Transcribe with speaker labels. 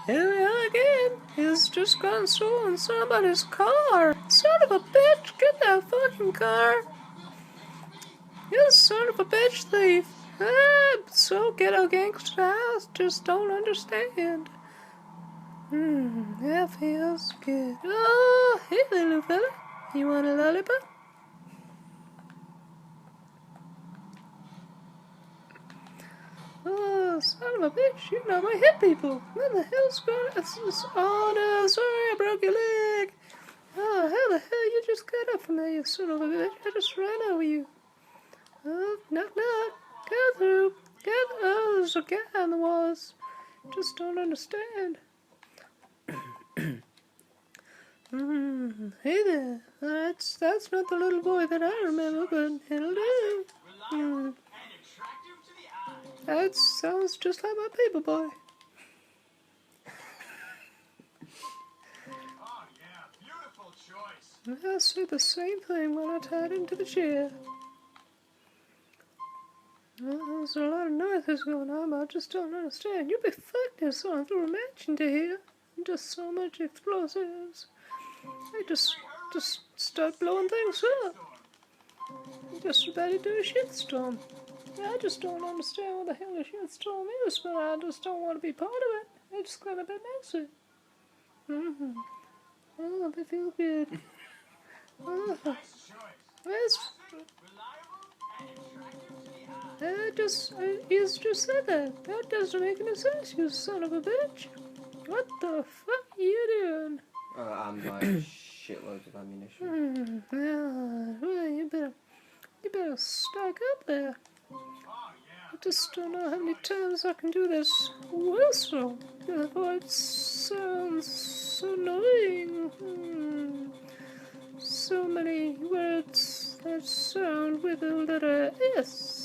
Speaker 1: Here we are again. He's just gone stolen somebody's car. Son of a bitch, get that fucking car. You son of a bitch thief. So ghetto gangster house, just don't understand. That feels good. Oh, hey little fella. You want a lollipop? Oh, son of a bitch, you know I hit people. What the hell's going on? Oh no, sorry, I broke your leg. Oh, how the hell you just got up from there, you son of a bitch? I just ran over you. Oh, knock knock. Go through. Oh, there's a guy on the walls. Just don't understand. Hey there. That's not the little boy that I remember, but it'll do. That sounds just like my paper boy.
Speaker 2: Oh yeah, beautiful choice.
Speaker 1: I said the same thing when I tied him to the chair. Well, there's a lot of noises going on, but I just don't understand. You'd be fucked if someone threw a match into here. Just so much explosives. They just start blowing things up. Just about to do a shitstorm. I just don't understand what the hell a shitstorm is, but I just don't want to be part of it. I just got a bit messy. Oh, they feel good. Oh, he's just said that. That doesn't make any sense, you son of a bitch. What the fuck are you doing?
Speaker 3: I'm buying shitloads of ammunition.
Speaker 1: Well, you better stock up there. I just don't know how many times I can do this whistle. Your voice sounds so annoying. So many words that sound with the letter S.